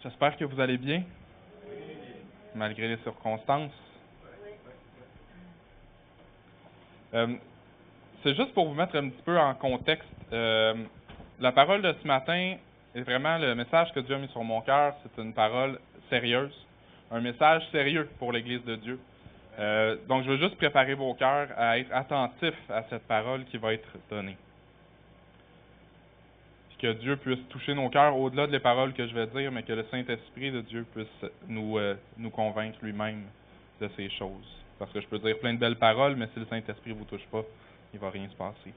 J'espère que vous allez bien, malgré les circonstances. C'est juste pour vous mettre un petit peu en contexte. La parole de ce matin est vraiment le message que Dieu a mis sur mon cœur. C'est une parole sérieuse, un message sérieux pour l'Église de Dieu. Donc, je veux juste préparer vos cœurs à être attentifs à cette parole qui va être donnée. Puis que Dieu puisse toucher nos cœurs au-delà des paroles que je vais dire, mais que le Saint-Esprit de Dieu puisse nous convaincre lui-même de ces choses. Parce que je peux dire plein de belles paroles, mais si le Saint-Esprit ne vous touche pas, il ne va rien se passer.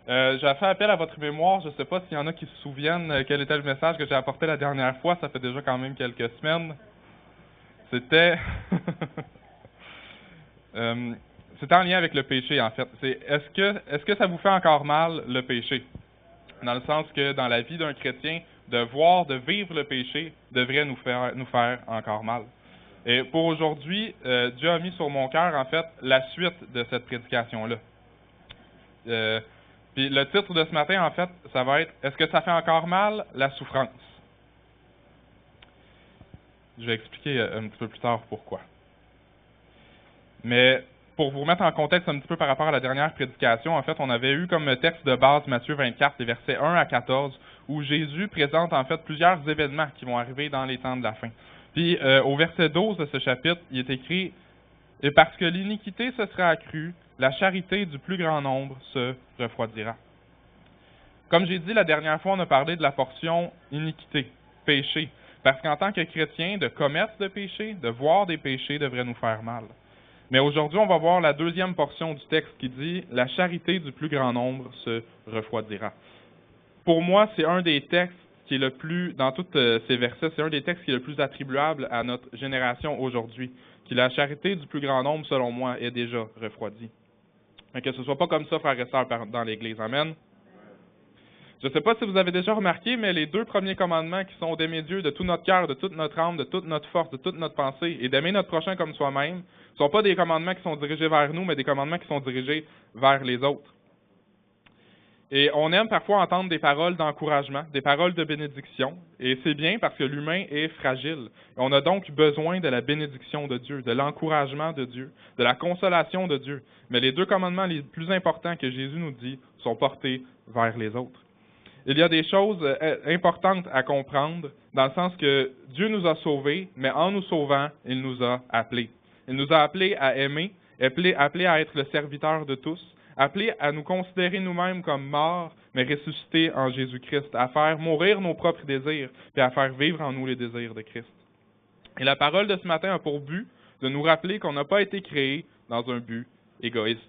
J'ai fait appel à votre mémoire. Je ne sais pas s'il y en a qui se souviennent quel était le message que j'ai apporté la dernière fois. Ça fait déjà quand même quelques semaines. C'était... c'était en lien avec le péché, en fait. C'est est-ce que ça vous fait encore mal, le péché? Dans le sens que dans la vie d'un chrétien, de vivre le péché devrait nous faire encore mal. Et pour aujourd'hui, Dieu a mis sur mon cœur, en fait, la suite de cette prédication-là. Puis le titre de ce matin, en fait, ça va être « Est-ce que ça fait encore mal, la souffrance? » Je vais expliquer un petit peu plus tard pourquoi. Mais pour vous remettre en contexte un petit peu par rapport à la dernière prédication, en fait, on avait eu comme texte de base Matthieu 24, les versets 1 à 14, où Jésus présente en fait plusieurs événements qui vont arriver dans les temps de la fin. Puis au verset 12 de ce chapitre, il est écrit « Et parce que l'iniquité se sera accrue, la charité du plus grand nombre se refroidira. » Comme j'ai dit la dernière fois, on a parlé de la portion iniquité, péché, parce qu'en tant que chrétien, de commettre de péché, de voir des péchés devrait nous faire mal. Mais aujourd'hui, on va voir la deuxième portion du texte qui dit « La charité du plus grand nombre se refroidira ». Pour moi, c'est un des textes qui est le plus, dans tous ces versets, c'est un des textes qui est le plus attribuable à notre génération aujourd'hui, qui la charité du plus grand nombre, selon moi, est déjà refroidie. Mais que ce ne soit pas comme ça, frères et sœurs, dans l'Église. Amen. Je ne sais pas si vous avez déjà remarqué, mais les deux premiers commandements qui sont d'aimer Dieu de tout notre cœur, de toute notre âme, de toute notre force, de toute notre pensée, et d'aimer notre prochain comme soi-même, ne sont pas des commandements qui sont dirigés vers nous, mais des commandements qui sont dirigés vers les autres. Et on aime parfois entendre des paroles d'encouragement, des paroles de bénédiction, et c'est bien parce que l'humain est fragile. On a donc besoin de la bénédiction de Dieu, de l'encouragement de Dieu, de la consolation de Dieu. Mais les deux commandements les plus importants que Jésus nous dit sont portés vers les autres. Il y a des choses importantes à comprendre, dans le sens que Dieu nous a sauvés, mais en nous sauvant, il nous a appelés. Il nous a appelés à aimer, appelés à être le serviteur de tous, appelés à nous considérer nous-mêmes comme morts, mais ressuscités en Jésus-Christ, à faire mourir nos propres désirs, puis à faire vivre en nous les désirs de Christ. Et la parole de ce matin a pour but de nous rappeler qu'on n'a pas été créés dans un but égoïste.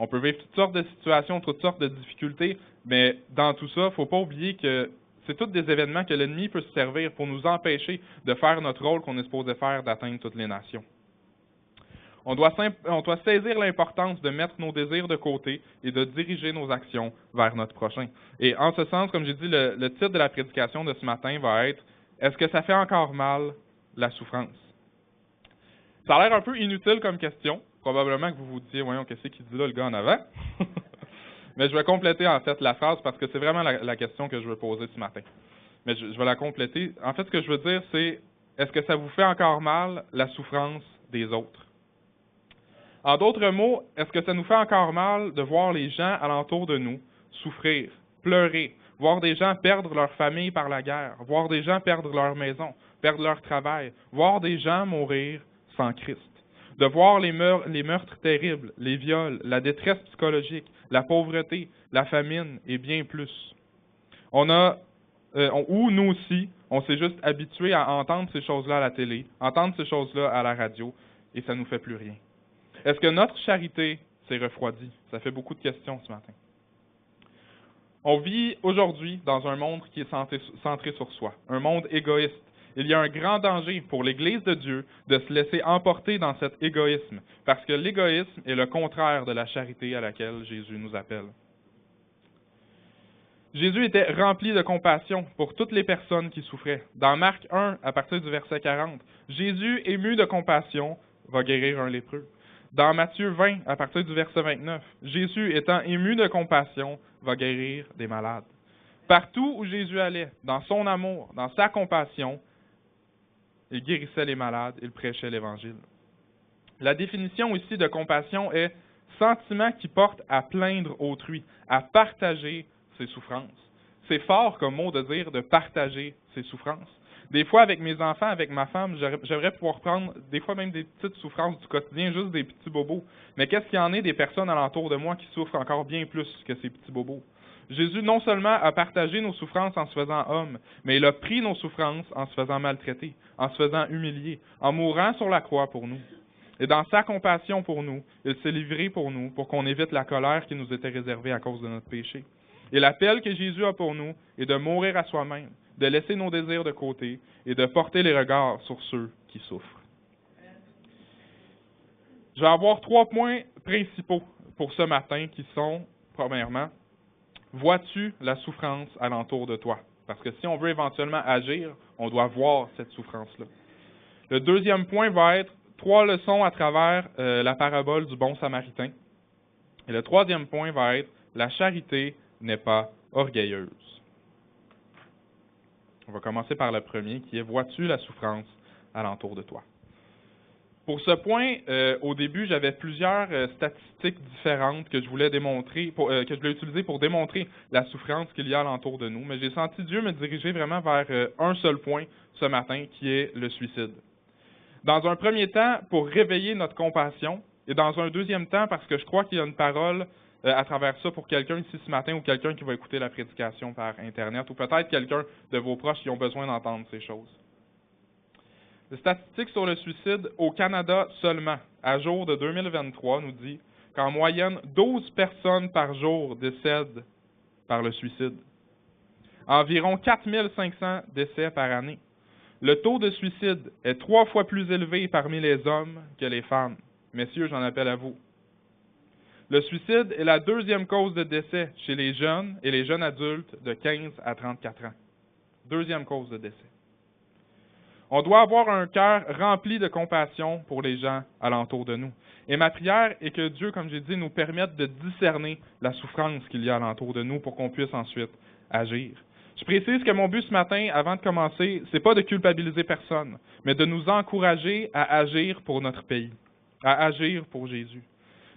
On peut vivre toutes sortes de situations, toutes sortes de difficultés, mais dans tout ça, il ne faut pas oublier que c'est tous des événements que l'ennemi peut se servir pour nous empêcher de faire notre rôle qu'on est supposé faire, d'atteindre toutes les nations. On doit saisir l'importance de mettre nos désirs de côté et de diriger nos actions vers notre prochain. Et en ce sens, comme j'ai dit, le titre de la prédication de ce matin va être « Est-ce que ça fait encore mal, la souffrance? » Ça a l'air un peu inutile comme question. Probablement que vous vous disiez « Voyons, qu'est-ce qu'il dit là, le gars en avant? » Mais je vais compléter en fait la phrase parce que c'est vraiment la question que je veux poser ce matin. Mais je vais la compléter. En fait, ce que je veux dire, c'est « Est-ce que ça vous fait encore mal, la souffrance des autres? » En d'autres mots, est-ce que ça nous fait encore mal de voir les gens alentour de nous souffrir, pleurer, voir des gens perdre leur famille par la guerre, voir des gens perdre leur maison, perdre leur travail, voir des gens mourir sans Christ, de voir les meurtres terribles, les viols, la détresse psychologique, la pauvreté, la famine et bien plus. Ou nous aussi, on s'est juste habitué à entendre ces choses-là à la télé, entendre ces choses-là à la radio, et ça ne nous fait plus rien. Est-ce que notre charité s'est refroidie? Ça fait beaucoup de questions ce matin. On vit aujourd'hui dans un monde qui est centré sur soi, un monde égoïste. Il y a un grand danger pour l'Église de Dieu de se laisser emporter dans cet égoïsme, parce que l'égoïsme est le contraire de la charité à laquelle Jésus nous appelle. Jésus était rempli de compassion pour toutes les personnes qui souffraient. Dans Marc 1, à partir du verset 40, Jésus, ému de compassion, va guérir un lépreux. Dans Matthieu 20, à partir du verset 29, Jésus, étant ému de compassion, va guérir des malades. Partout où Jésus allait, dans son amour, dans sa compassion, il guérissait les malades, il prêchait l'Évangile. La définition ici de compassion est sentiment qui porte à plaindre autrui, à partager ses souffrances. C'est fort comme mot de dire de partager ses souffrances. Des fois, avec mes enfants, avec ma femme, j'aimerais pouvoir prendre des fois même des petites souffrances du quotidien, juste des petits bobos. Mais qu'est-ce qu'il y en est des personnes alentour de moi qui souffrent encore bien plus que ces petits bobos? Jésus non seulement a partagé nos souffrances en se faisant homme, mais il a pris nos souffrances en se faisant maltraiter, en se faisant humilier, en mourant sur la croix pour nous. Et dans sa compassion pour nous, il s'est livré pour nous, pour qu'on évite la colère qui nous était réservée à cause de notre péché. Et l'appel que Jésus a pour nous est de mourir à soi-même, de laisser nos désirs de côté et de porter les regards sur ceux qui souffrent. Je vais avoir 3 points principaux pour ce matin qui sont, premièrement, vois-tu la souffrance alentour de toi? Parce que si on veut éventuellement agir, on doit voir cette souffrance-là. Le deuxième point va être 3 leçons à travers la parabole du bon samaritain. Et le troisième point va être la charité n'est pas orgueilleuse. On va commencer par le premier qui est vois-tu la souffrance alentour de toi? Pour ce point, au début, j'avais plusieurs statistiques différentes que je voulais démontrer, que je voulais utiliser pour démontrer la souffrance qu'il y a alentour de nous. Mais j'ai senti Dieu me diriger vraiment vers un seul point ce matin, qui est le suicide. Dans un premier temps, pour réveiller notre compassion, et dans un deuxième temps, parce que je crois qu'il y a une parole à travers ça pour quelqu'un ici ce matin ou quelqu'un qui va écouter la prédication par Internet, ou peut-être quelqu'un de vos proches qui ont besoin d'entendre ces choses. Les statistiques sur le suicide au Canada seulement, à jour de 2023, nous dit qu'en moyenne, 12 personnes par jour décèdent par le suicide. Environ 4500 décès par année. Le taux de suicide est 3 fois plus élevé parmi les hommes que les femmes. Messieurs, j'en appelle à vous. Le suicide est la deuxième cause de décès chez les jeunes et les jeunes adultes de 15 à 34 ans. Deuxième cause de décès. On doit avoir un cœur rempli de compassion pour les gens alentour de nous. Et ma prière est que Dieu, comme j'ai dit, nous permette de discerner la souffrance qu'il y a alentour de nous pour qu'on puisse ensuite agir. Je précise que mon but ce matin, avant de commencer, c'est pas de culpabiliser personne, mais de nous encourager à agir pour notre pays, à agir pour Jésus.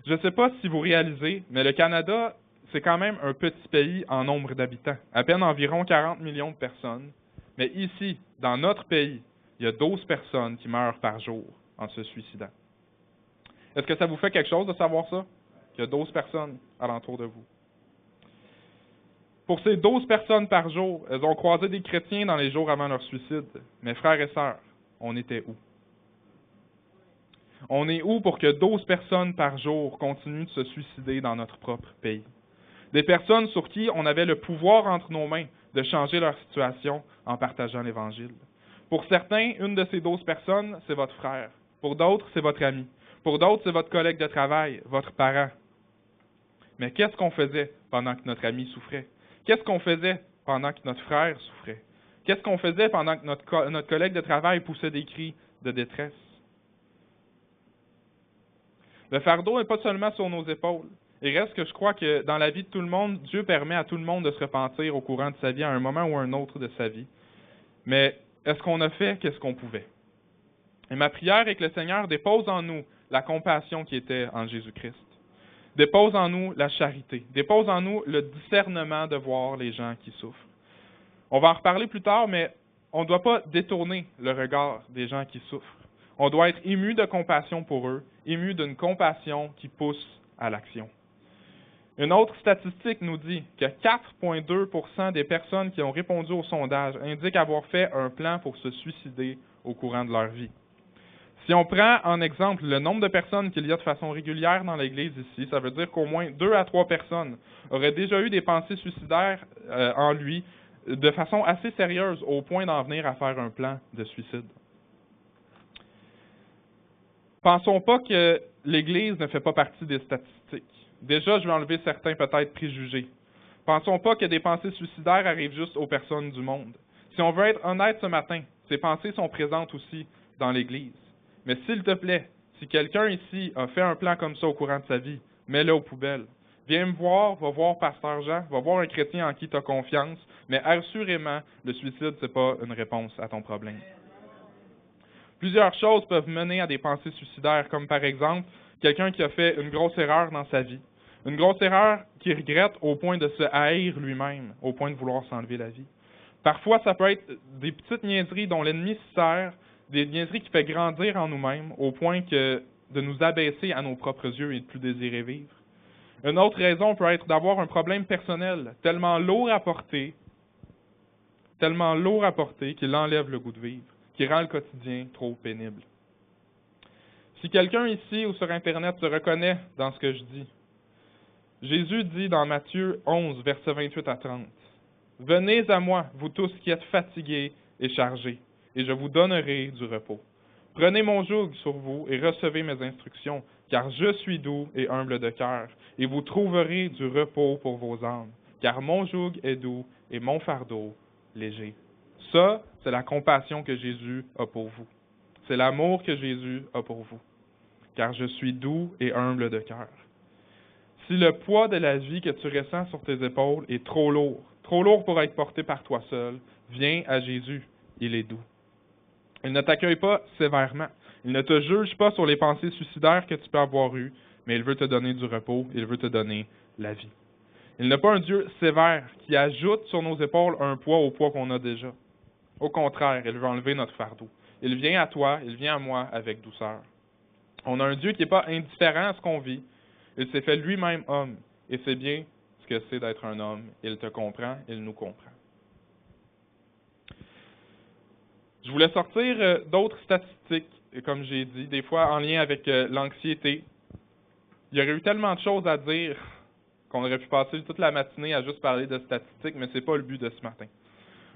Je ne sais pas si vous réalisez, mais le Canada, c'est quand même un petit pays en nombre d'habitants, à peine environ 40 millions de personnes. Mais ici, dans notre pays, il y a 12 personnes qui meurent par jour en se suicidant. Est-ce que ça vous fait quelque chose de savoir ça? Qu'il y a 12 personnes alentour de vous. Pour ces 12 personnes par jour, elles ont croisé des chrétiens dans les jours avant leur suicide. Mes frères et sœurs, on était où? On est où pour que 12 personnes par jour continuent de se suicider dans notre propre pays? Des personnes sur qui on avait le pouvoir entre nos mains de changer leur situation en partageant l'Évangile. Pour certains, une de ces 12 personnes, c'est votre frère. Pour d'autres, c'est votre ami. Pour d'autres, c'est votre collègue de travail, votre parent. Mais qu'est-ce qu'on faisait pendant que notre ami souffrait? Qu'est-ce qu'on faisait pendant que notre frère souffrait? Qu'est-ce qu'on faisait pendant que notre collègue de travail poussait des cris de détresse? Le fardeau n'est pas seulement sur nos épaules. Il reste que je crois que dans la vie de tout le monde, Dieu permet à tout le monde de se repentir au courant de sa vie, à un moment ou à un autre de sa vie. Mais est-ce qu'on a fait qu'est-ce qu'on pouvait? Et ma prière est que le Seigneur dépose en nous la compassion qui était en Jésus-Christ. Dépose en nous la charité. Dépose en nous le discernement de voir les gens qui souffrent. On va en reparler plus tard, mais on ne doit pas détourner le regard des gens qui souffrent. On doit être ému de compassion pour eux, ému d'une compassion qui pousse à l'action. Une autre statistique nous dit que 4,2% des personnes qui ont répondu au sondage indiquent avoir fait un plan pour se suicider au courant de leur vie. Si on prend en exemple le nombre de personnes qu'il y a de façon régulière dans l'Église ici, ça veut dire qu'au moins 2 à 3 personnes auraient déjà eu des pensées suicidaires en lui de façon assez sérieuse au point d'en venir à faire un plan de suicide. Pensons pas que l'Église ne fait pas partie des statistiques. Déjà, je vais enlever certains peut-être préjugés. Pensons pas que des pensées suicidaires arrivent juste aux personnes du monde. Si on veut être honnête ce matin, ces pensées sont présentes aussi dans l'Église. Mais s'il te plaît, si quelqu'un ici a fait un plan comme ça au courant de sa vie, mets-le aux poubelles. Viens me voir, va voir Pasteur Jean, va voir un chrétien en qui tu as confiance, mais assurément, le suicide, ce n'est pas une réponse à ton problème. Plusieurs choses peuvent mener à des pensées suicidaires, comme par exemple, quelqu'un qui a fait une grosse erreur dans sa vie. Une grosse erreur qu'il regrette au point de se haïr lui-même, au point de vouloir s'enlever la vie. Parfois, ça peut être des petites niaiseries dont l'ennemi se sert, des niaiseries qui fait grandir en nous-mêmes, au point que de nous abaisser à nos propres yeux et de plus désirer vivre. Une autre raison peut être d'avoir un problème personnel tellement lourd à porter qu'il enlève le goût de vivre, qui rend le quotidien trop pénible. Si quelqu'un ici ou sur Internet se reconnaît dans ce que je dis, Jésus dit dans Matthieu 11, versets 28 à 30, « Venez à moi, vous tous qui êtes fatigués et chargés, et je vous donnerai du repos. Prenez mon joug sur vous et recevez mes instructions, car je suis doux et humble de cœur, et vous trouverez du repos pour vos âmes, car mon joug est doux et mon fardeau léger. » Ça, c'est la compassion que Jésus a pour vous. C'est l'amour que Jésus a pour vous, car je suis doux et humble de cœur. Si le poids de la vie que tu ressens sur tes épaules est trop lourd pour être porté par toi seul, viens à Jésus, il est doux. Il ne t'accueille pas sévèrement. Il ne te juge pas sur les pensées suicidaires que tu peux avoir eues, mais il veut te donner du repos, il veut te donner la vie. Il n'est pas un Dieu sévère qui ajoute sur nos épaules un poids au poids qu'on a déjà. Au contraire, il veut enlever notre fardeau. Il vient à toi, il vient à moi avec douceur. On a un Dieu qui n'est pas indifférent à ce qu'on vit. Il s'est fait lui-même homme, et c'est bien ce que c'est d'être un homme. Il te comprend, il nous comprend. Je voulais sortir d'autres statistiques, comme j'ai dit, des fois en lien avec l'anxiété. Il y aurait eu tellement de choses à dire qu'on aurait pu passer toute la matinée à juste parler de statistiques, mais ce n'est pas le but de ce matin.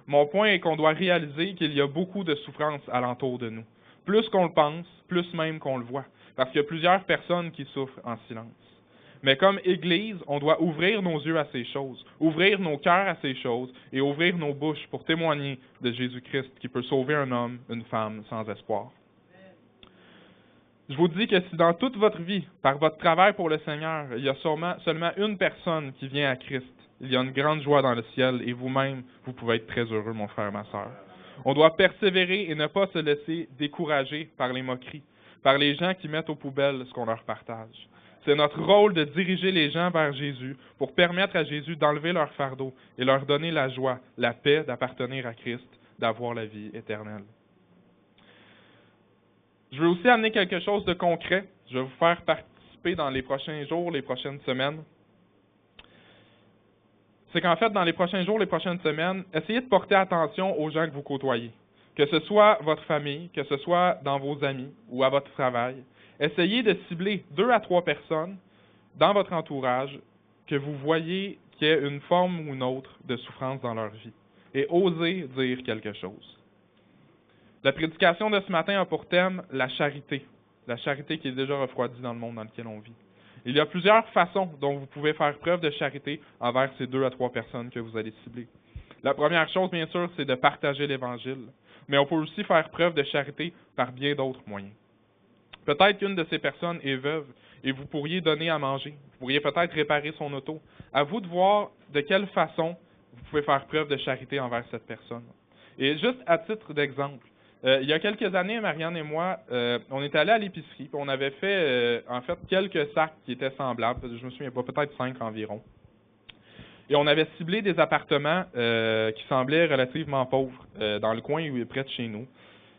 Mon point est qu'on doit réaliser qu'il y a beaucoup de souffrance alentour de nous. Plus qu'on le pense, plus même qu'on le voit, parce qu'il y a plusieurs personnes qui souffrent en silence. Mais comme Église, on doit ouvrir nos yeux à ces choses, ouvrir nos cœurs à ces choses et ouvrir nos bouches pour témoigner de Jésus-Christ qui peut sauver un homme, une femme sans espoir. Je vous dis que si dans toute votre vie, par votre travail pour le Seigneur, il y a seulement une personne qui vient à Christ, il y a une grande joie dans le ciel et vous-même, vous pouvez être très heureux, mon frère, ma sœur. On doit persévérer et ne pas se laisser décourager par les moqueries, par les gens qui mettent aux poubelles ce qu'on leur partage. C'est notre rôle de diriger les gens vers Jésus pour permettre à Jésus d'enlever leur fardeau et leur donner la joie, la paix d'appartenir à Christ, d'avoir la vie éternelle. Je veux aussi amener quelque chose de concret. Je vais vous faire participer dans les prochains jours, les prochaines semaines. C'est qu'en fait, dans les prochains jours, les prochaines semaines, essayez de porter attention aux gens que vous côtoyez. Que ce soit votre famille, que ce soit dans vos amis ou à votre travail. Essayez de cibler 2 à 3 personnes dans votre entourage que vous voyez qu'il y a une forme ou une autre de souffrance dans leur vie. Et osez dire quelque chose. La prédication de ce matin a pour thème la charité. La charité qui est déjà refroidie dans le monde dans lequel on vit. Il y a plusieurs façons dont vous pouvez faire preuve de charité envers ces 2 à 3 personnes que vous allez cibler. La première chose, bien sûr, c'est de partager l'Évangile. Mais on peut aussi faire preuve de charité par bien d'autres moyens. Peut-être qu'une de ces personnes est veuve et vous pourriez donner à manger. Vous pourriez peut-être réparer son auto. À vous de voir de quelle façon vous pouvez faire preuve de charité envers cette personne. Et juste à titre d'exemple, il y a quelques années, Marianne et moi, on est allés à l'épicerie et on avait fait en fait quelques sacs qui étaient semblables. Je me souviens pas, peut-être 5 environ. Et on avait ciblé des appartements qui semblaient relativement pauvres dans le coin où près de chez nous.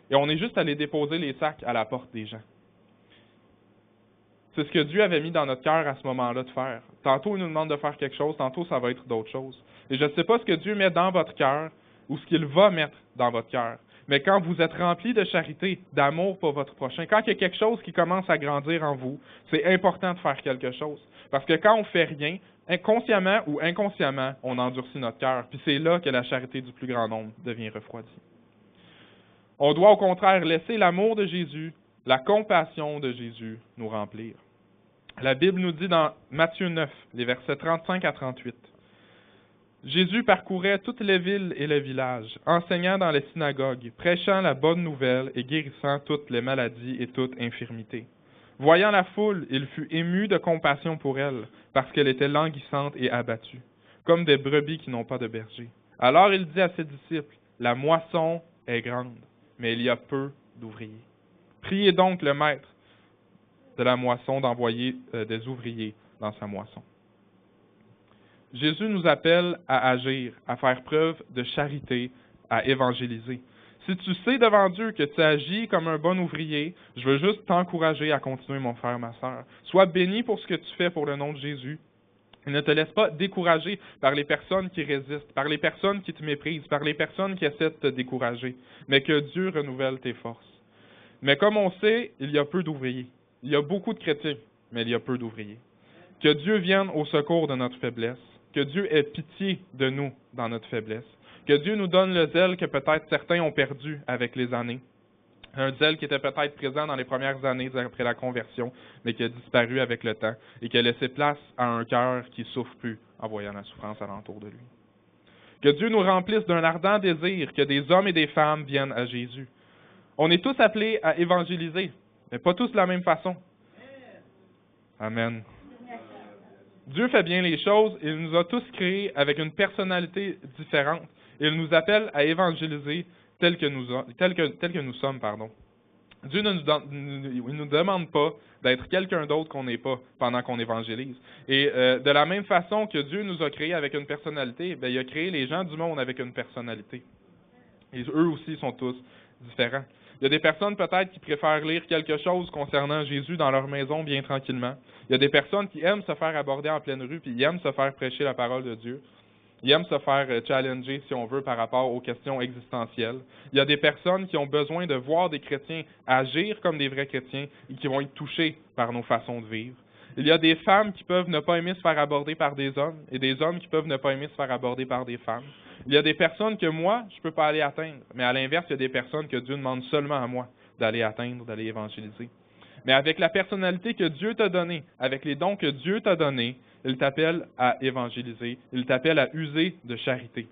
Et on est juste allé déposer les sacs à la porte des gens. C'est ce que Dieu avait mis dans notre cœur à ce moment-là de faire. Tantôt, il nous demande de faire quelque chose, tantôt, ça va être d'autres choses. Et je ne sais pas ce que Dieu met dans votre cœur ou ce qu'il va mettre dans votre cœur. Mais quand vous êtes rempli de charité, d'amour pour votre prochain, quand il y a quelque chose qui commence à grandir en vous, c'est important de faire quelque chose. Parce que quand on ne fait rien, inconsciemment ou inconsciemment, on endurcit notre cœur. Puis c'est là que la charité du plus grand nombre devient refroidie. On doit au contraire laisser l'amour de Jésus, la compassion de Jésus nous remplir. La Bible nous dit dans Matthieu 9, les versets 35 à 38. Jésus parcourait toutes les villes et les villages, enseignant dans les synagogues, prêchant la bonne nouvelle et guérissant toutes les maladies et toute infirmité. Voyant la foule, il fut ému de compassion pour elle, parce qu'elle était languissante et abattue, comme des brebis qui n'ont pas de berger. Alors il dit à ses disciples, la moisson est grande, mais il y a peu d'ouvriers. Priez donc le maître de la moisson d'envoyer des ouvriers dans sa moisson. Jésus nous appelle à agir, à faire preuve de charité, à évangéliser. Si tu sais devant Dieu que tu agis comme un bon ouvrier, je veux juste t'encourager à continuer, mon frère, ma sœur. Sois béni pour ce que tu fais pour le nom de Jésus. Et ne te laisse pas décourager par les personnes qui résistent, par les personnes qui te méprisent, par les personnes qui essaient de te décourager, mais que Dieu renouvelle tes forces. Mais comme on sait, il y a peu d'ouvriers. Il y a beaucoup de chrétiens, mais il y a peu d'ouvriers. Que Dieu vienne au secours de notre faiblesse, que Dieu ait pitié de nous dans notre faiblesse, que Dieu nous donne le zèle que peut-être certains ont perdu avec les années, un zèle qui était peut-être présent dans les premières années après la conversion, mais qui a disparu avec le temps et qui a laissé place à un cœur qui souffre plus en voyant la souffrance alentour de lui. Que Dieu nous remplisse d'un ardent désir que des hommes et des femmes viennent à Jésus. On est tous appelés à évangéliser, mais pas tous de la même façon. Amen. Dieu fait bien les choses, il nous a tous créés avec une personnalité différente. Il nous appelle à évangéliser tel que nous sommes. Dieu ne nous demande pas d'être quelqu'un d'autre qu'on n'est pas pendant qu'on évangélise. Et de la même façon que Dieu nous a créés avec une personnalité, il a créé les gens du monde avec une personnalité. Et eux aussi sont tous différents. Il y a des personnes peut-être qui préfèrent lire quelque chose concernant Jésus dans leur maison bien tranquillement. Il y a des personnes qui aiment se faire aborder en pleine rue puis ils aiment se faire prêcher la parole de Dieu. Ils aiment se faire challenger, si on veut, par rapport aux questions existentielles. Il y a des personnes qui ont besoin de voir des chrétiens agir comme des vrais chrétiens et qui vont être touchés par nos façons de vivre. Il y a des femmes qui peuvent ne pas aimer se faire aborder par des hommes et des hommes qui peuvent ne pas aimer se faire aborder par des femmes. Il y a des personnes que moi, je ne peux pas aller atteindre, mais à l'inverse, il y a des personnes que Dieu demande seulement à moi d'aller atteindre, d'aller évangéliser. Mais avec la personnalité que Dieu t'a donnée, avec les dons que Dieu t'a donnés, il t'appelle à évangéliser, il t'appelle à user de charité.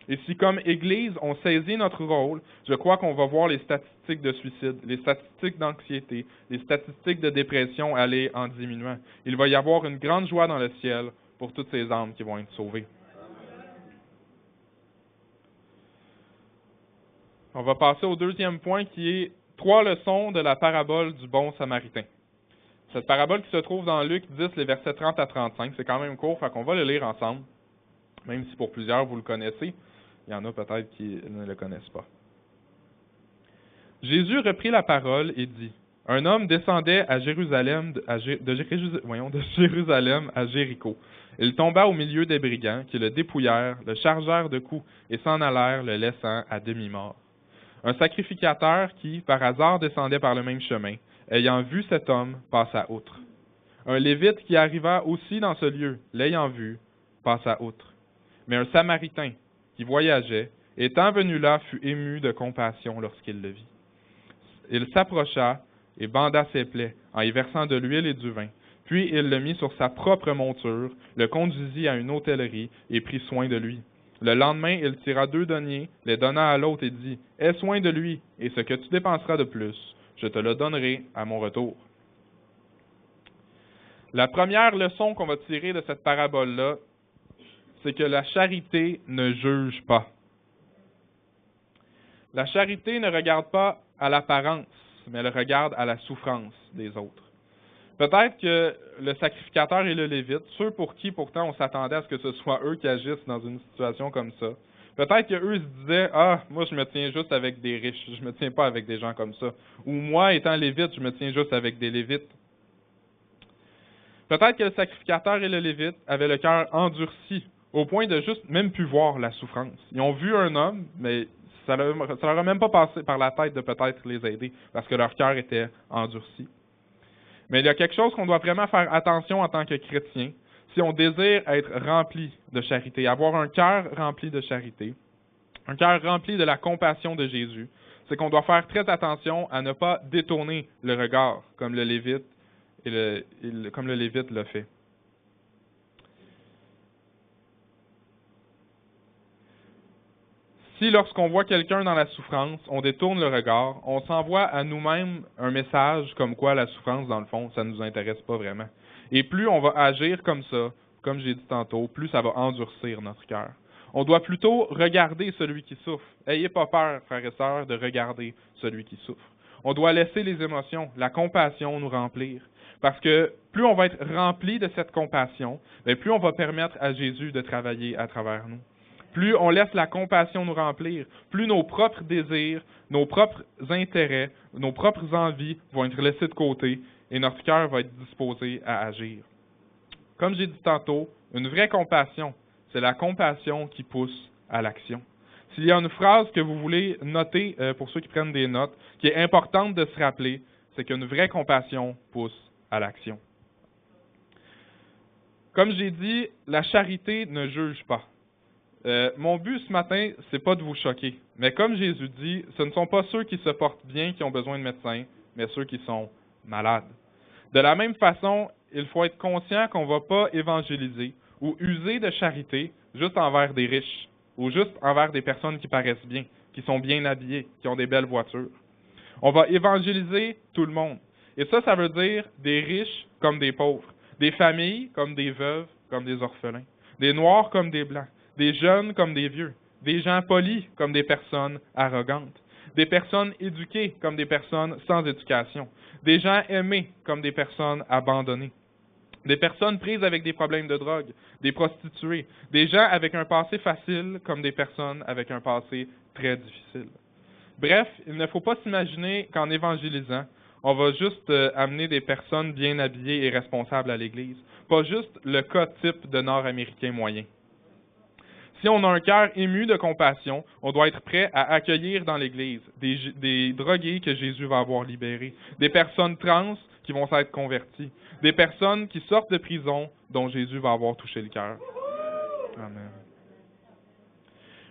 Et si comme Église, on saisit notre rôle, je crois qu'on va voir les statistiques de suicide, les statistiques d'anxiété, les statistiques de dépression aller en diminuant. Il va y avoir une grande joie dans le ciel pour toutes ces âmes qui vont être sauvées. On va passer au deuxième point qui est 3 leçons de la parabole du bon samaritain. Cette parabole qui se trouve dans Luc 10, les versets 30 à 35, c'est quand même court, fait qu'on va le lire ensemble, même si pour plusieurs vous le connaissez, il y en a peut-être qui ne le connaissent pas. Jésus reprit la parole et dit, « Un homme descendait de Jérusalem à Jéricho. Il tomba au milieu des brigands qui le dépouillèrent, le chargèrent de coups et s'en allèrent, le laissant à demi-mort. Un sacrificateur qui, par hasard, descendait par le même chemin, ayant vu cet homme, passa outre. Un Lévite qui arriva aussi dans ce lieu, l'ayant vu, passa outre. Mais un Samaritain qui voyageait, étant venu là, fut ému de compassion lorsqu'il le vit. Il s'approcha et banda ses plaies, en y versant de l'huile et du vin. Puis il le mit sur sa propre monture, le conduisit à une hôtellerie et prit soin de lui. Le lendemain, il tira 2 deniers, les donna à l'autre et dit, « Aie soin de lui, et ce que tu dépenseras de plus, je te le donnerai à mon retour. » La première leçon qu'on va tirer de cette parabole-là, c'est que la charité ne juge pas. La charité ne regarde pas à l'apparence, mais elle regarde à la souffrance des autres. Peut-être que le sacrificateur et le lévite, ceux pour qui pourtant on s'attendait à ce que ce soit eux qui agissent dans une situation comme ça, peut-être qu'eux se disaient « Ah, moi je me tiens juste avec des riches, je me tiens pas avec des gens comme ça. » Ou moi, étant lévite, je me tiens juste avec des lévites. Peut-être que le sacrificateur et le lévite avaient le cœur endurci, au point de juste même plus voir la souffrance. Ils ont vu un homme, mais ça leur a même pas passé par la tête de peut-être les aider, parce que leur cœur était endurci. Mais il y a quelque chose qu'on doit vraiment faire attention en tant que chrétien, si on désire être rempli de charité, avoir un cœur rempli de charité, un cœur rempli de la compassion de Jésus, c'est qu'on doit faire très attention à ne pas détourner le regard comme le Lévite l'a fait. Si lorsqu'on voit quelqu'un dans la souffrance, on détourne le regard, on s'envoie à nous-mêmes un message comme quoi la souffrance, dans le fond, ça ne nous intéresse pas vraiment. Et plus on va agir comme ça, comme j'ai dit tantôt, plus ça va endurcir notre cœur. On doit plutôt regarder celui qui souffre. Ayez pas peur, frères et sœurs, de regarder celui qui souffre. On doit laisser les émotions, la compassion nous remplir. Parce que plus on va être rempli de cette compassion, plus on va permettre à Jésus de travailler à travers nous. Plus on laisse la compassion nous remplir, plus nos propres désirs, nos propres intérêts, nos propres envies vont être laissés de côté et notre cœur va être disposé à agir. Comme j'ai dit tantôt, une vraie compassion, c'est la compassion qui pousse à l'action. S'il y a une phrase que vous voulez noter, pour ceux qui prennent des notes, qui est importante de se rappeler, c'est qu'une vraie compassion pousse à l'action. Comme j'ai dit, la charité ne juge pas. Mon but ce matin, c'est pas de vous choquer, mais comme Jésus dit, ce ne sont pas ceux qui se portent bien qui ont besoin de médecins, mais ceux qui sont malades. De la même façon, il faut être conscient qu'on ne va pas évangéliser ou user de charité juste envers des riches ou juste envers des personnes qui paraissent bien, qui sont bien habillées, qui ont des belles voitures. On va évangéliser tout le monde. Et ça veut dire des riches comme des pauvres, des familles comme des veuves, comme des orphelins, des noirs comme des blancs, des jeunes comme des vieux, des gens polis comme des personnes arrogantes, des personnes éduquées comme des personnes sans éducation, des gens aimés comme des personnes abandonnées, des personnes prises avec des problèmes de drogue, des prostituées, des gens avec un passé facile comme des personnes avec un passé très difficile. Bref, il ne faut pas s'imaginer qu'en évangélisant, on va juste amener des personnes bien habillées et responsables à l'Église, pas juste le cas type de Nord-Américain moyen. Si on a un cœur ému de compassion, on doit être prêt à accueillir dans l'Église des drogués que Jésus va avoir libérés, des personnes trans qui vont s'être converties, des personnes qui sortent de prison dont Jésus va avoir touché le cœur. Amen.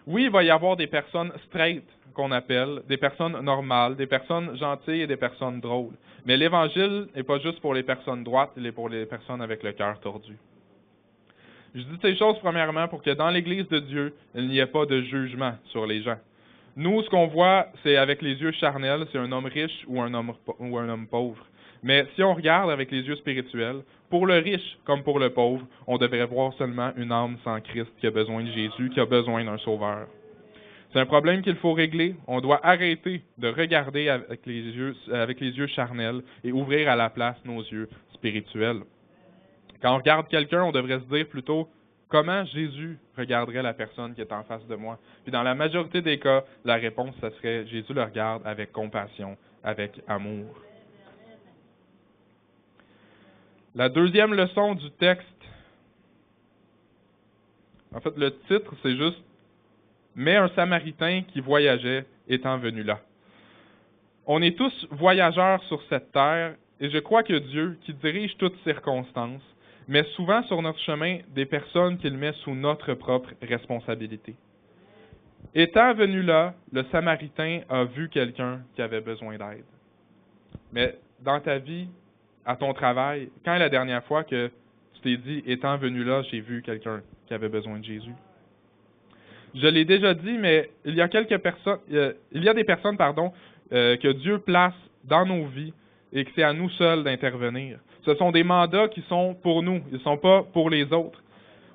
Oui, il va y avoir des personnes straight qu'on appelle, des personnes normales, des personnes gentilles et des personnes drôles. Mais l'Évangile n'est pas juste pour les personnes droites, il est pour les personnes avec le cœur tordu. Je dis ces choses premièrement pour que dans l'Église de Dieu, il n'y ait pas de jugement sur les gens. Nous, ce qu'on voit, c'est avec les yeux charnels, c'est un homme riche ou un homme pauvre. Mais si on regarde avec les yeux spirituels, pour le riche comme pour le pauvre, on devrait voir seulement une âme sans Christ qui a besoin de Jésus, qui a besoin d'un sauveur. C'est un problème qu'il faut régler. On doit arrêter de regarder avec les yeux charnels et ouvrir à la place nos yeux spirituels. Quand on regarde quelqu'un, on devrait se dire plutôt comment Jésus regarderait la personne qui est en face de moi. Puis dans la majorité des cas, la réponse, ce serait Jésus le regarde avec compassion, avec amour. La deuxième leçon du texte, en fait, le titre, c'est juste « Mais un Samaritain qui voyageait étant venu là ». On est tous voyageurs sur cette terre, et je crois que Dieu, qui dirige toutes circonstances, met souvent sur notre chemin des personnes qu'il met sous notre propre responsabilité. Étant venu là, le Samaritain a vu quelqu'un qui avait besoin d'aide. Mais dans ta vie, à ton travail, quand est la dernière fois que tu t'es dit, étant venu là, j'ai vu quelqu'un qui avait besoin de Jésus? Je l'ai déjà dit, mais il y a des personnes, que Dieu place dans nos vies et que c'est à nous seuls d'intervenir. Ce sont des mandats qui sont pour nous, ils ne sont pas pour les autres.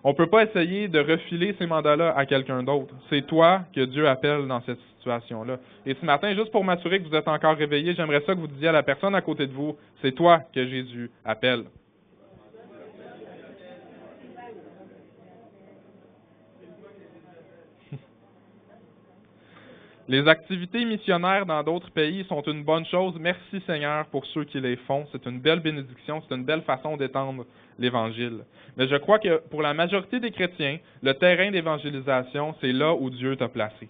On ne peut pas essayer de refiler ces mandats-là à quelqu'un d'autre. C'est toi que Dieu appelle dans cette situation-là. Et ce matin, juste pour m'assurer que vous êtes encore réveillés, j'aimerais ça que vous disiez à la personne à côté de vous, c'est toi que Jésus appelle. Les activités missionnaires dans d'autres pays sont une bonne chose. Merci Seigneur pour ceux qui les font. C'est une belle bénédiction, c'est une belle façon d'étendre l'Évangile. Mais je crois que pour la majorité des chrétiens, le terrain d'évangélisation, c'est là où Dieu t'a placé.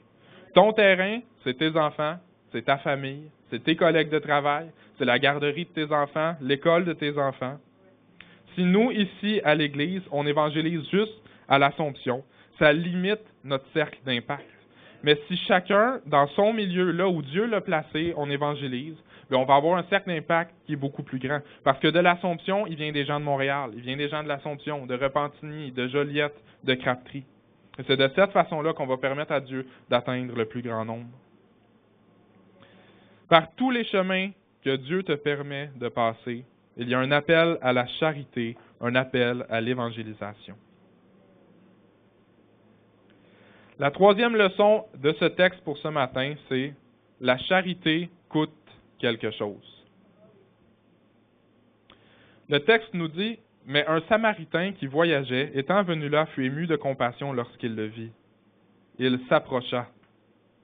Ton terrain, c'est tes enfants, c'est ta famille, c'est tes collègues de travail, c'est la garderie de tes enfants, l'école de tes enfants. Si nous, ici, à l'Église, on évangélise juste à l'Assomption, ça limite notre cercle d'impact. Mais si chacun, dans son milieu, là où Dieu l'a placé, on évangélise, bien, on va avoir un cercle d'impact qui est beaucoup plus grand. Parce que de l'Assomption, il vient des gens de Montréal, il vient des gens de l'Assomption, de Repentigny, de Joliette, de Crabtree. Et c'est de cette façon-là qu'on va permettre à Dieu d'atteindre le plus grand nombre. Par tous les chemins que Dieu te permet de passer, il y a un appel à la charité, un appel à l'évangélisation. La troisième leçon de ce texte pour ce matin, c'est « La charité coûte quelque chose ». Le texte nous dit « Mais un Samaritain qui voyageait, étant venu là, fut ému de compassion lorsqu'il le vit. Il s'approcha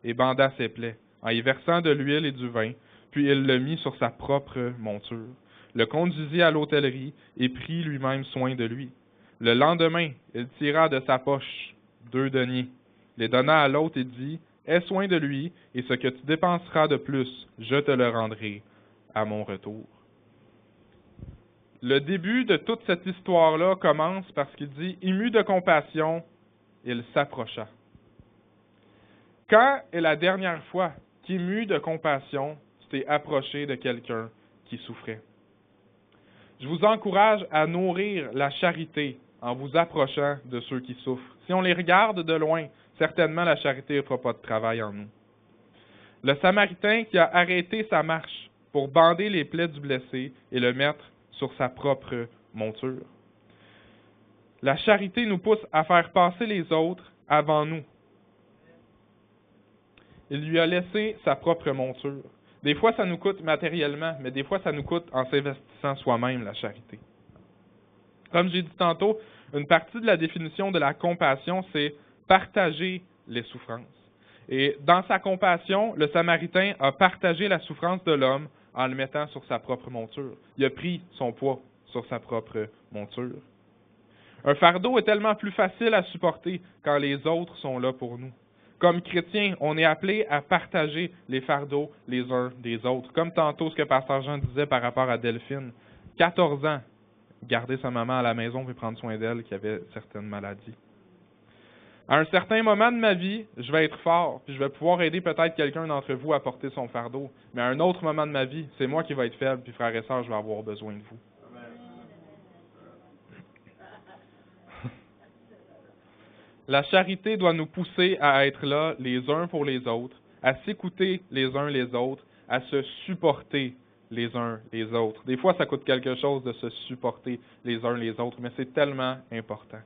et banda ses plaies, en y versant de l'huile et du vin, puis il le mit sur sa propre monture, le conduisit à l'hôtellerie et prit lui-même soin de lui. Le lendemain, il tira de sa poche 2 deniers, les donna à l'autre et dit, « Aie soin de lui, et ce que tu dépenseras de plus, je te le rendrai à mon retour. » Le début de toute cette histoire-là commence parce qu'il dit, ému de compassion, il s'approcha. Quand est la dernière fois qu'ému de compassion, tu t'es approché de quelqu'un qui souffrait? Je vous encourage à nourrir la charité en vous approchant de ceux qui souffrent. Si on les regarde de loin, certainement la charité ne fera pas de travail en nous. Le Samaritain qui a arrêté sa marche pour bander les plaies du blessé et le mettre sur sa propre monture. La charité nous pousse à faire passer les autres avant nous. Il lui a laissé sa propre monture. Des fois, ça nous coûte matériellement, mais des fois, ça nous coûte en s'investissant soi-même, la charité. Comme j'ai dit tantôt, une partie de la définition de la compassion, c'est partager les souffrances. Et dans sa compassion, le Samaritain a partagé la souffrance de l'homme en le mettant sur sa propre monture. Il a pris son poids sur sa propre monture. Un fardeau est tellement plus facile à supporter quand les autres sont là pour nous. Comme chrétiens, on est appelé à partager les fardeaux les uns des autres. Comme tantôt ce que Pasteur Jean disait par rapport à Delphine. 14 ans, garder sa maman à la maison et prendre soin d'elle qui avait certaines maladies. À un certain moment de ma vie, je vais être fort, puis je vais pouvoir aider peut-être quelqu'un d'entre vous à porter son fardeau. Mais à un autre moment de ma vie, c'est moi qui vais être faible, puis frères et sœurs, je vais avoir besoin de vous. La charité doit nous pousser à être là les uns pour les autres, à s'écouter les uns les autres, à se supporter les uns les autres. Des fois, ça coûte quelque chose de se supporter les uns les autres, mais c'est tellement important.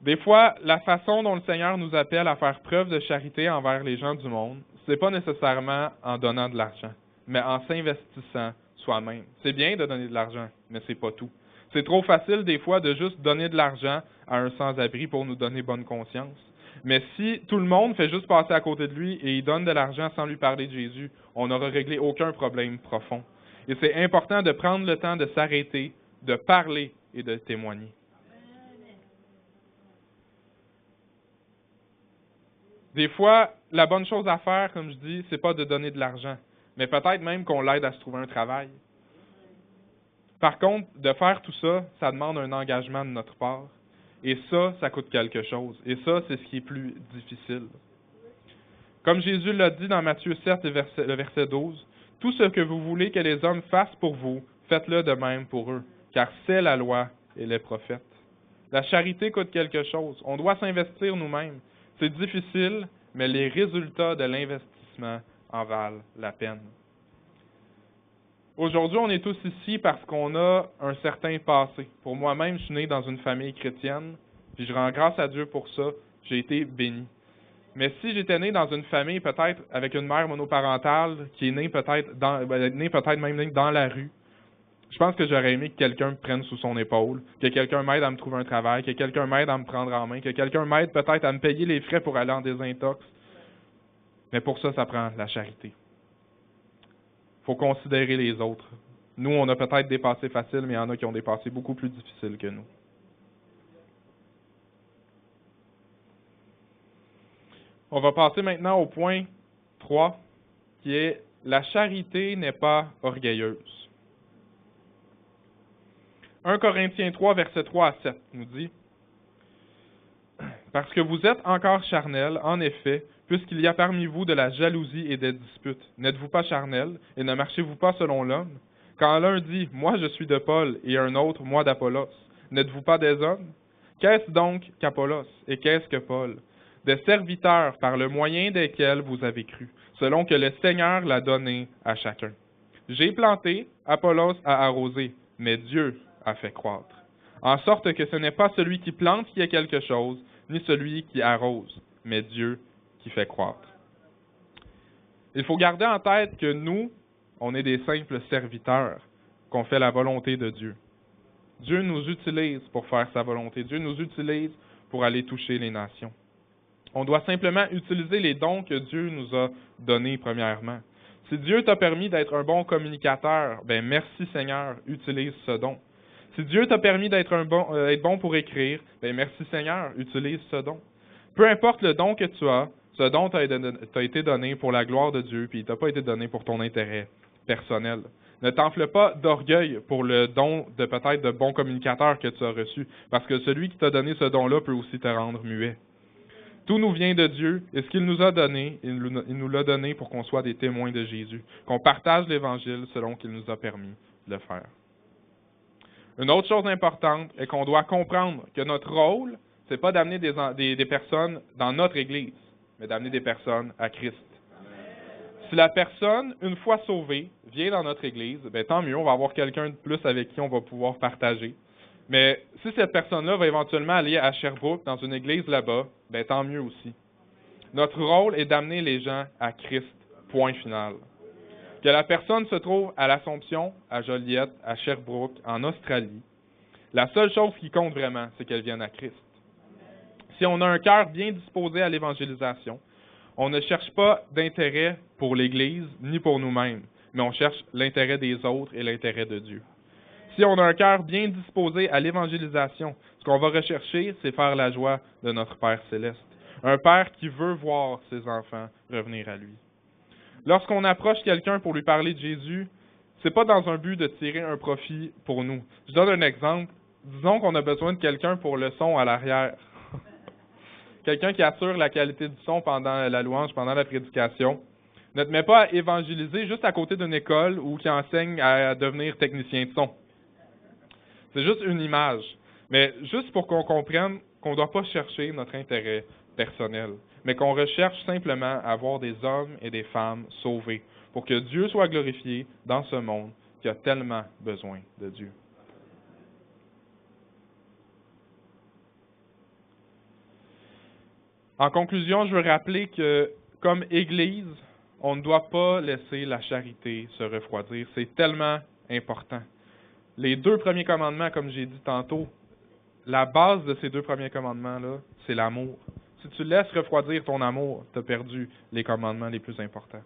Des fois, la façon dont le Seigneur nous appelle à faire preuve de charité envers les gens du monde, c'est pas nécessairement en donnant de l'argent, mais en s'investissant soi-même. C'est bien de donner de l'argent, mais c'est pas tout. C'est trop facile des fois de juste donner de l'argent à un sans-abri pour nous donner bonne conscience. Mais si tout le monde fait juste passer à côté de lui et il donne de l'argent sans lui parler de Jésus, on n'aura réglé aucun problème profond. Et c'est important de prendre le temps de s'arrêter, de parler et de témoigner. Des fois, la bonne chose à faire, comme je dis, c'est pas de donner de l'argent, mais peut-être même qu'on l'aide à se trouver un travail. Par contre, de faire tout ça, ça demande un engagement de notre part. Et ça coûte quelque chose. Et ça, c'est ce qui est plus difficile. Comme Jésus l'a dit dans Matthieu 7, le verset 12, « Tout ce que vous voulez que les hommes fassent pour vous, faites-le de même pour eux, car c'est la loi et les prophètes. » La charité coûte quelque chose. On doit s'investir nous-mêmes. C'est difficile, mais les résultats de l'investissement en valent la peine. Aujourd'hui, on est tous ici parce qu'on a un certain passé. Pour moi-même, je suis né dans une famille chrétienne, puis je rends grâce à Dieu pour ça. J'ai été béni. Mais si j'étais né dans une famille, peut-être avec une mère monoparentale, qui est née peut-être même dans la rue, je pense que j'aurais aimé que quelqu'un me prenne sous son épaule, que quelqu'un m'aide à me trouver un travail, que quelqu'un m'aide à me prendre en main, que quelqu'un m'aide peut-être à me payer les frais pour aller en désintox. Mais pour ça, ça prend la charité. Il faut considérer les autres. Nous, on a peut-être des passés faciles, mais il y en a qui ont des passés beaucoup plus difficiles que nous. On va passer maintenant au point 3, qui est « La charité n'est pas orgueilleuse ». 1 Corinthiens 3, verset 3 à 7 nous dit « Parce que vous êtes encore charnels, en effet, puisqu'il y a parmi vous de la jalousie et des disputes. N'êtes-vous pas charnels, et ne marchez-vous pas selon l'homme? Quand l'un dit « Moi je suis de Paul » et un autre « Moi d'Apollos », n'êtes-vous pas des hommes? Qu'est-ce donc qu'Apollos et qu'est-ce que Paul? Des serviteurs par le moyen desquels vous avez cru, selon que le Seigneur l'a donné à chacun. J'ai planté, Apollos a arrosé, mais Dieu a fait croître. En sorte que ce n'est pas celui qui plante qui est quelque chose, ni celui qui arrose, mais Dieu qui fait croître. Il faut garder en tête que nous, on est des simples serviteurs, qu'on fait la volonté de Dieu. Dieu nous utilise pour faire sa volonté. Dieu nous utilise pour aller toucher les nations. On doit simplement utiliser les dons que Dieu nous a donnés premièrement. Si Dieu t'a permis d'être un bon communicateur, ben merci Seigneur, utilise ce don. Si Dieu t'a permis d'être bon pour écrire, ben merci Seigneur, utilise ce don. Peu importe le don que tu as, ce don t'a été donné pour la gloire de Dieu, puis il t'a pas été donné pour ton intérêt personnel. Ne t'enfle pas d'orgueil pour le don de peut-être de bon communicateur que tu as reçu, parce que celui qui t'a donné ce don-là peut aussi te rendre muet. Tout nous vient de Dieu, et ce qu'il nous a donné, il nous l'a donné pour qu'on soit des témoins de Jésus, qu'on partage l'Évangile selon qu'il nous a permis de le faire. Une autre chose importante est qu'on doit comprendre que notre rôle, c'est pas d'amener des personnes dans notre Église, mais d'amener des personnes à Christ. Si la personne, une fois sauvée, vient dans notre Église, ben tant mieux, on va avoir quelqu'un de plus avec qui on va pouvoir partager. Mais si cette personne-là va éventuellement aller à Sherbrooke, dans une église là-bas, ben tant mieux aussi. Notre rôle est d'amener les gens à Christ, point final. Que la personne se trouve à l'Assomption, à Joliette, à Sherbrooke, en Australie, la seule chose qui compte vraiment, c'est qu'elle vienne à Christ. Si on a un cœur bien disposé à l'évangélisation, on ne cherche pas d'intérêt pour l'Église ni pour nous-mêmes, mais on cherche l'intérêt des autres et l'intérêt de Dieu. Si on a un cœur bien disposé à l'évangélisation, ce qu'on va rechercher, c'est faire la joie de notre Père céleste. Un Père qui veut voir ses enfants revenir à lui. Lorsqu'on approche quelqu'un pour lui parler de Jésus, c'est pas dans un but de tirer un profit pour nous. Je donne un exemple. Disons qu'on a besoin de quelqu'un pour le son à l'arrière. Quelqu'un qui assure la qualité du son pendant la louange, pendant la prédication. Ne te mets pas à évangéliser juste à côté d'une école ou qui enseigne à devenir technicien de son. C'est juste une image. Mais juste pour qu'on comprenne qu'on ne doit pas chercher notre intérêt personnel, mais qu'on recherche simplement à voir des hommes et des femmes sauvés pour que Dieu soit glorifié dans ce monde qui a tellement besoin de Dieu. En conclusion, je veux rappeler que, comme Église, on ne doit pas laisser la charité se refroidir. C'est tellement important. Les 2 premiers commandements, comme j'ai dit tantôt, la base de ces 2 premiers commandements-là, c'est l'amour. Si tu laisses refroidir ton amour, tu as perdu les commandements les plus importants.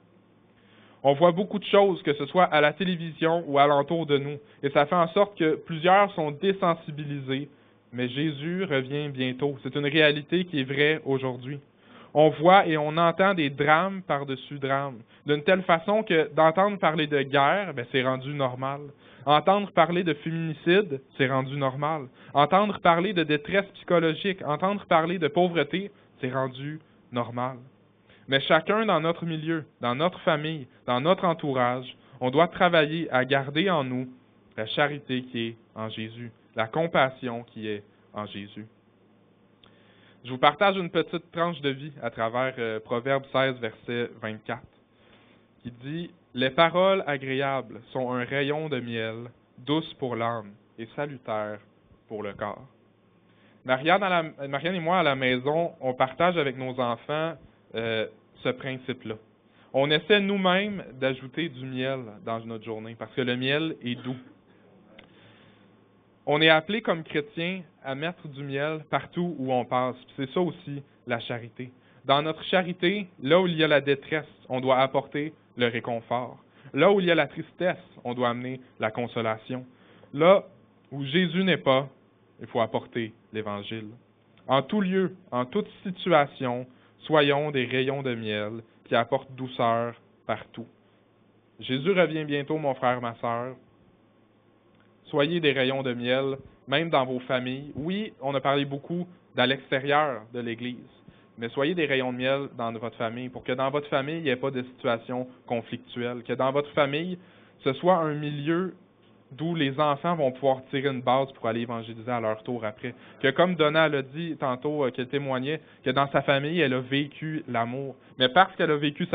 On voit beaucoup de choses, que ce soit à la télévision ou alentour de nous, et ça fait en sorte que plusieurs sont désensibilisés, mais Jésus revient bientôt. C'est une réalité qui est vraie aujourd'hui. On voit et on entend des drames par-dessus drames, d'une telle façon que d'entendre parler de guerre, c'est rendu normal. Entendre parler de féminicide, c'est rendu normal. Entendre parler de détresse psychologique, entendre parler de pauvreté, c'est rendu normal. Mais chacun dans notre milieu, dans notre famille, dans notre entourage, on doit travailler à garder en nous la charité qui est en Jésus, la compassion qui est en Jésus. Je vous partage une petite tranche de vie à travers Proverbe 16, verset 24, qui dit « Les paroles agréables sont un rayon de miel, douces pour l'âme et salutaires pour le corps. » Marianne et moi, à la maison, on partage avec nos enfants ce principe-là. On essaie nous-mêmes d'ajouter du miel dans notre journée, parce que le miel est doux. On est appelé comme chrétiens à mettre du miel partout où on passe. C'est ça aussi la charité. Dans notre charité, là où il y a la détresse, on doit apporter le réconfort. Là où il y a la tristesse, on doit amener la consolation. Là où Jésus n'est pas, il faut apporter l'Évangile. En tout lieu, en toute situation, soyons des rayons de miel qui apportent douceur partout. Jésus revient bientôt, mon frère, ma sœur. Soyez des rayons de miel, même dans vos familles. Oui, on a parlé beaucoup à l'extérieur de l'Église, mais soyez des rayons de miel dans votre famille, pour que dans votre famille, il n'y ait pas de situation conflictuelle, que dans votre famille, ce soit un milieu d'où les enfants vont pouvoir tirer une base pour aller évangéliser à leur tour après. Que comme Donna l'a dit tantôt, qu'elle témoignait, que dans sa famille, elle a vécu l'amour. Mais parce qu'elle a vécu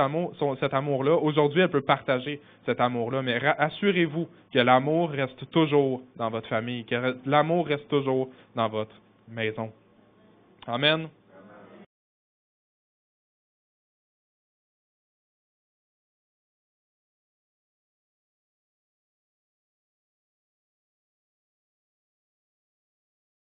cet amour-là, aujourd'hui, elle peut partager cet amour-là. Mais assurez-vous que l'amour reste toujours dans votre famille, que l'amour reste toujours dans votre maison. Amen.